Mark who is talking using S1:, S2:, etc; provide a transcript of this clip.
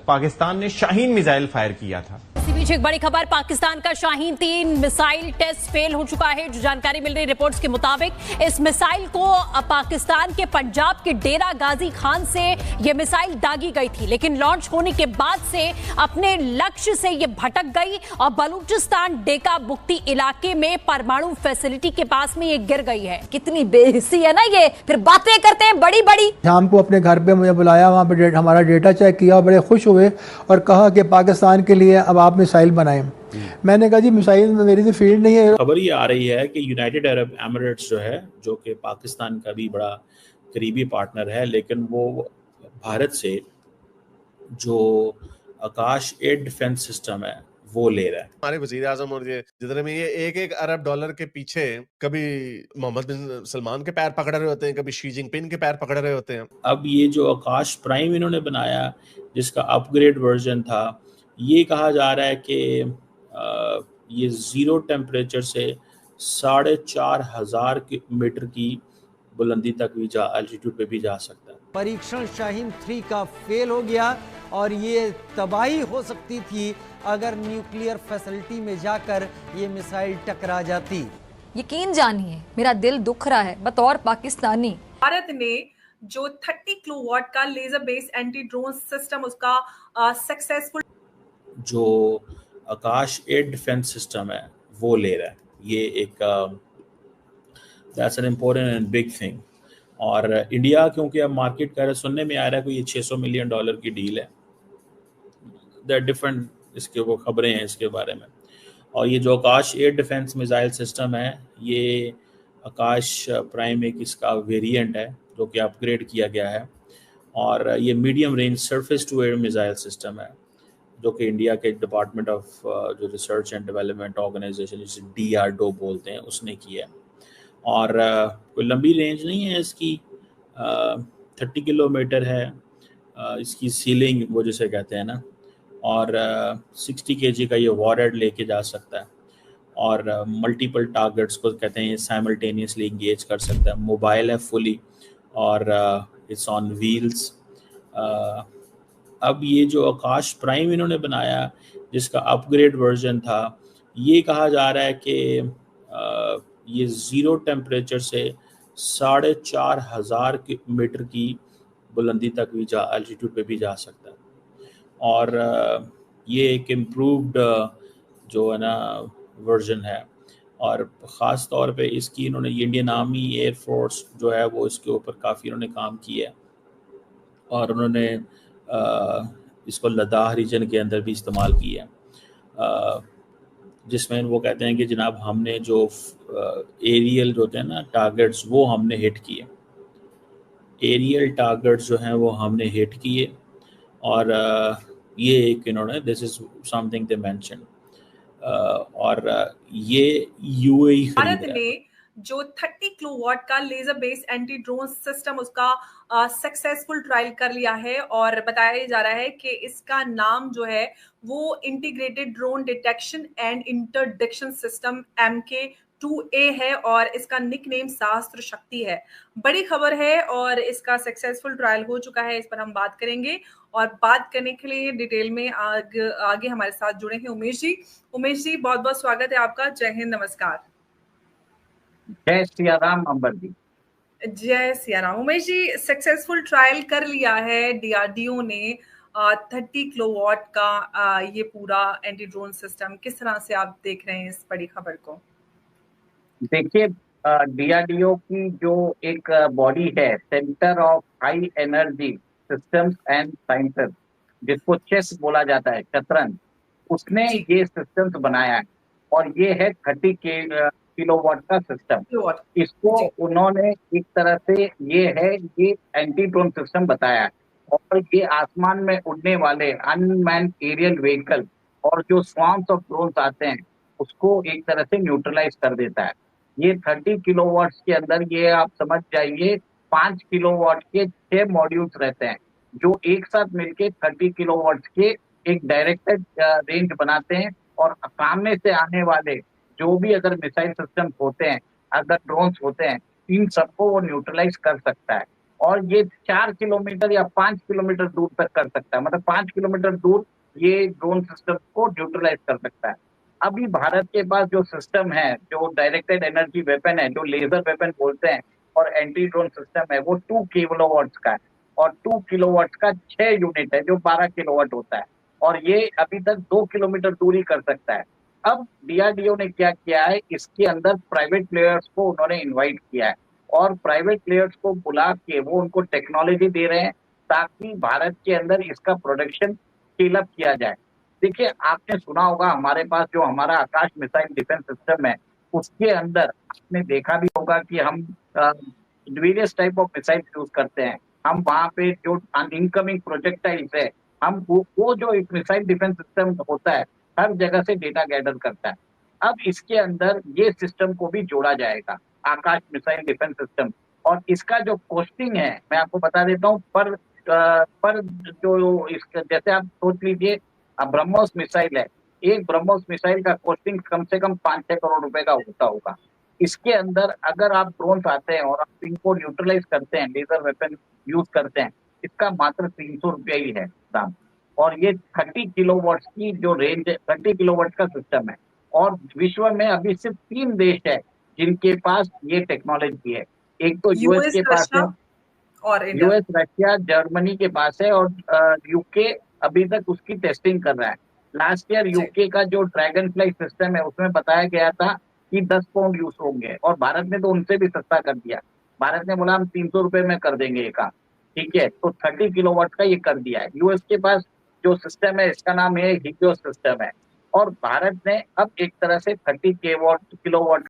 S1: पाकिस्तान ने Shaheen missile fire किया था।
S2: इसी बीच एक बड़ी खबर, पाकिस्तान का शाहीन 3 मिसाइल टेस्ट फेल हो चुका है। जो जानकारी मिल रही रिपोर्ट्स के मुताबिक इस मिसाइल को पाकिस्तान के पंजाब के डेरा गाजी खान से यह मिसाइल दागी गई थी, लेकिन लॉन्च होने के बाद से अपने लक्ष्य से यह भटक गई और बलूचिस्तान डेका बुक्ती इलाके में परमाणु फैसिलिटी के पास में ये गिर गई है। कितनी बेहिस्सी है ना ये, फिर बातें करते हैं बड़ी बड़ी।
S3: शाम को अपने घर पे मुझे बुलाया, वहाँ पे हमारा डेटा चेक किया, बड़े खुश हुए और कहा कि पाकिस्तान के लिए अब आप मिसाइल बनाएं। मैंने कहा जी मिसाइल मेरी तो फील्ड नहीं है।
S4: खबर ये आ रही है कि यूनाइटेड अरब एमिरेट्स जो है, जो कि पाकिस्तान का भी बड़ा करीबी पार्टनर है, लेकिन वो भारत से जो आकाश एयर डिफेंस सिस्टम है वो ले रहा है।
S5: हमारे वजीर आजम और ये जितने में ये $1 अरब के पीछे कभी मोहम्मद बिन सलमान के पैर पकड़ रहे होते हैं, कभी शी जिनपिंग के पैर पकड़ रहे होते हैं।
S4: अब ये जो आकाश प्राइम इन्होंने बनाया, जिसका अपग्रेड वर्जन था, ये कहा जा रहा है कि ये 0 टेम्परेचर से 4,500 मीटर की बुलंदी तक भी एल्टीट्यूड पे भी जा सकता है।
S6: परीक्षण शाहीन 3 का फेल हो गया और ये तबाही हो सकती थी अगर न्यूक्लियर फैसिलिटी में जाकर ये मिसाइल टकरा जाती।
S7: यकीन जानिए मेरा दिल दुख रहा है बतौर पाकिस्तानी।
S8: भारत ने जो 30 किलोवाट का laser based anti drone system उसका सक्सेसफुल
S4: जो आकाश एयर डिफेंस सिस्टम है वो ले रहा है। ये एक that's an important and big thing. और इंडिया क्योंकि अब मार्केट कर सुनने में आ रहा है कोई ये $600 मिलियन की डील है। देयर डिफरेंट इसके वो खबरें हैं इसके बारे में। और ये जो Akash air defence missile system है, ये आकाश प्राइम एक इसका वेरिएंट है जो कि अपग्रेड किया गया है। और ये medium range surface to air missile system है जो कि इंडिया के डिपार्टमेंट ऑफ जो रिसर्च एंड डेवलपमेंट ऑर्गेनाइजेशन जिसे DRDO बोलते हैं उसने किया है। और कोई लंबी रेंज नहीं है इसकी, 30 किलोमीटर है इसकी सीलिंग वो जिसे कहते हैं ना। और 60 kg का ये वॉरहेड लेके जा सकता है और मल्टीपल टारगेट्स को कहते हैं ये साइमल्टेनियसली इंगेज कर सकता है। मोबाइल है फुली और इट्स ऑन व्हील्स। अब ये जो आकाश प्राइम इन्होंने बनाया, जिसका अपग्रेड वर्जन था, ये कहा जा रहा है कि ये 0 टेम्परेचर से 4,500 मीटर की बुलंदी तक भी एल्टीट्यूड पे भी जा सकता है। और ये एक इम्प्रूव्ड जो है ना वर्जन है। और ख़ास तौर पे इसकी इन्होंने इंडियन आर्मी एयर फोर्स जो है वो इसके ऊपर काफ़ी इन्होंने काम किया है। और उन्होंने इसको लद्दाख रीजन के अंदर भी इस्तेमाल किया है, जिसमें वो कहते हैं कि जनाब हमने जो एरियल जो होते हैं ना टारगेट्स वो हमने हिट किए, एरियल टारगेट्स जो हैं वो हमने हिट किए। और ये एक इन्होंने this is something they mention. और ये UAE
S8: भारत ने जो 30 किलोवाट का laser based anti drone system उसका सक्सेसफुल ट्रायल कर लिया है। और बताया जा रहा है कि इसका नाम जो है वो integrated drone detection and interdiction system MK2A है और इसका निकनेम सहस्त्र शक्ति है। बड़ी खबर है और इसका सक्सेसफुल ट्रायल हो चुका है, इस पर हम बात करेंगे। और बात करने के लिए डिटेल में आगे हमारे साथ जुड़े हैं उमेश जी। उमेश जी, बहुत बहुत स्वागत है आपका। जय हिंद, नमस्कार।
S9: जय सिया राम अंबर जी।
S8: जय सिया राम। उमेश जी, सक्सेसफुल ट्रायल कर लिया है DRDO ने 30 किलोवाट का ये पूरा एंटी ड्रोन सिस्टम। किस तरह से आप देख रहे हैं इस बड़ी खबर को?
S9: देखिए, DRDO की जो एक बॉडी है, centre of high energy systems and sciences, जिसको चेस बोला जाता है, शतरंज, उसने ये सिस्टम्स बनाया है। और ये है 30 किलोवाट का सिस्टम। इसको उन्होंने एक तरह से ये एंटी ड्रोन सिस्टम बताया है। और ये आसमान में उड़ने वाले अनमैन्ड एरियल व्हीकल और जो स्वार्म्स ऑफ ड्रोन्स आते हैं उसको एक तरह से न्यूट्रलाइज कर देता है। ये 30 किलोवाट्स के अंदर ये आप समझ जाइए 5 किलोवाट के 6 मॉड्यूल्स रहते हैं जो एक साथ मिलके 30 किलोवाट्स के एक डायरेक्टेड रेंज बनाते हैं। और सामने से आने वाले जो भी अगर मिसाइल सिस्टम होते हैं, अगर ड्रोन्स होते हैं, इन सबको वो न्यूट्रलाइज कर सकता है। और ये 4 किलोमीटर या 5 किलोमीटर दूर तक कर सकता है, मतलब 5 किलोमीटर दूर ये ड्रोन सिस्टम को न्यूट्रलाइज कर सकता है। अभी भारत के पास जो सिस्टम है, जो डायरेक्टेड एनर्जी वेपन है, जो लेजर वेपन बोलते हैं, और एंटी ड्रोन सिस्टम है, वो 2 किलोवाट का है, और 2 किलोवाट का 6 यूनिट है जो 12 किलोवाट होता है, और ये अभी तक 2 किलोमीटर दूरी कर सकता है। अब डीआरडीओ ने क्या किया है, इसके अंदर प्राइवेट प्लेयर्स को उन्होंने इन्वाइट किया है, और प्राइवेट प्लेयर्स को बुला के वो उनको टेक्नोलॉजी दे रहे हैं ताकि भारत के अंदर इसका प्रोडक्शन स्केल अप किया जाए। देखिए, आपने सुना होगा हमारे पास जो हमारा आकाश मिसाइल डिफेंस सिस्टम है, उसके अंदर आपने देखा भी होगा कि हम various type of missile use करते हैं। हम वहाँ पे जो इनकमिंग प्रोजेक्टाइल्स है, हम वो जो एक मिसाइल डिफेंस सिस्टम होता है, हर जगह से डेटा गैदर करता है। अब इसके अंदर ये सिस्टम को भी जोड़ा जाएगा, आकाश मिसाइल डिफेंस सिस्टम, और इसका जो कॉस्टिंग है मैं आपको बता देता हूँ। पर जो इसका, जैसे आप सोच लीजिए ब्रह्मोस मिसाइल है, एक ब्रह्मोस मिसाइल का कॉस्टिंग कम से कम 5-6 करोड़ रुपए का होता होगा। इसके अंदर अगर आप ड्रोन आते हैं और आप इनको न्यूट्रलाइज करते हैं, लेजर वेपन यूज करते हैं, इसका मात्र 300 रुपया ही है दाम, और ये 30 किलोवाट की जो रेंज है, 30 किलोवाट का सिस्टम है, और विश्व में अभी सिर्फ 3 देश है जिनके पास ये टेक्नोलॉजी है। एक तो यूएस के पास है,
S8: और इंडिया।
S9: यूएस, रशिया, जर्मनी के पास है, और यूके अभी तक उसकी टेस्टिंग कर रहा है। लास्ट ईयर यूके का जो ड्रैगन फ्लाई सिस्टम है उसमें बताया गया था कि 10 पाउंड यूज होंगे, और भारत ने तो उनसे भी सस्ता कर दिया। भारत ने बोला हम 300 रुपए में कर देंगे ये काम, ठीक है, तो 30 किलोवाट का ये कर दिया है। यूएस के पास जो सिस्टम है इसका नाम है हिलियोस सिस्टम है, और भारत ने अब एक तरह से 30 किलोवाट